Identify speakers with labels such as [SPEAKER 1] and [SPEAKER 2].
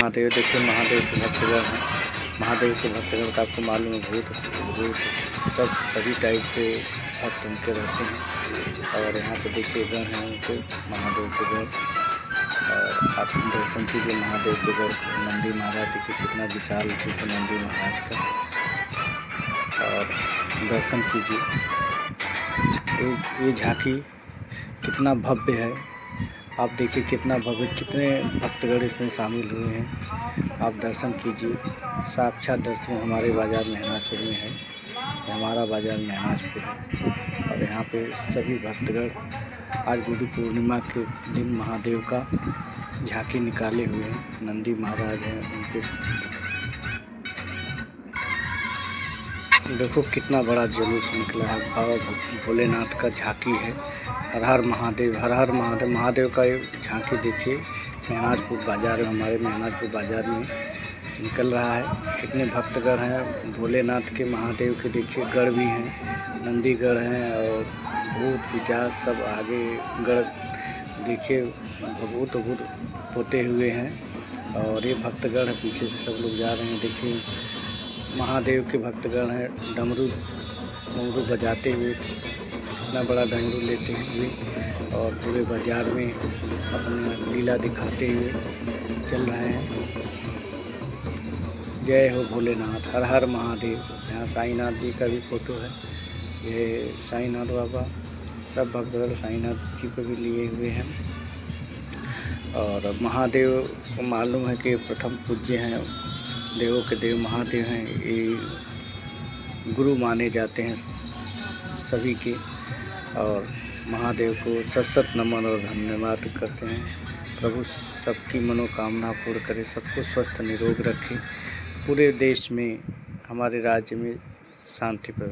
[SPEAKER 1] महादेव देखिए, महादेव के भक्तगण हैं। महादेव के भक्तगण का आपको मालूम है, भूत सभी टाइप के भक्त उनके रहते हैं। और यहाँ पे देखिए गण हैं उनके, महादेव के गण। और आप दर्शन कीजिए महादेव के गण। नंदी महाराज देखिए कितना विशाल रूप नंदी महाराज का, और दर्शन कीजिए। ये झांकी कितना भव्य है, आप देखिए कितना भव्य, कितने भक्तगण इसमें शामिल हुए हैं। आप दर्शन कीजिए, साक्षात दर्शन हमारे बाज़ार मेहनाजपुर में है। हमारा बाज़ार मेहनाजपुर है, और यहाँ पे सभी भक्तगण आज गुरु पूर्णिमा के दिन महादेव का झांकी निकाले हुए हैं। नंदी महाराज हैं उनके, देखो कितना बड़ा जुलूस निकला है। बाबा भोलेनाथ का झांकी है। हर हर महादेव, हर हर महादेव। महादेव का ये झांकी देखिए मेहनाजपुर बाज़ार में, हमारे मेहनाजपुर बाज़ार में निकल रहा है। कितने भक्तगण हैं भोलेनाथ के, महादेव के देखिए गढ़ भी हैं, नंदी गढ़ हैं, और भूत पिशाच सब आगे गढ़ देखिए भभूत होते हुए हैं। और ये भक्तगण है, पीछे से सब लोग जा रहे हैं। देखिए महादेव के भक्तगण हैं, डमरू बजाते हुए, कितना बड़ा डमरू लेते हुए, और पूरे बाज़ार में अपनी लीला दिखाते हुए चल रहे हैं। जय हो भोलेनाथ, हर हर महादेव। यहाँ साईनाथ जी का भी फोटो है। ये साईनाथ बाबा, सब भक्तगण साईनाथ जी को भी लिए हुए हैं। और महादेव को मालूम है कि प्रथम पूज्य हैं, देवों के देव महादेव हैं। ये गुरु माने जाते हैं सभी के, और महादेव को सत नमन और धन्यवाद करते हैं। प्रभु सबकी मनोकामना पूर्ण करे, सबको स्वस्थ निरोग रखे, पूरे देश में, हमारे राज्य में शांति प्रदान।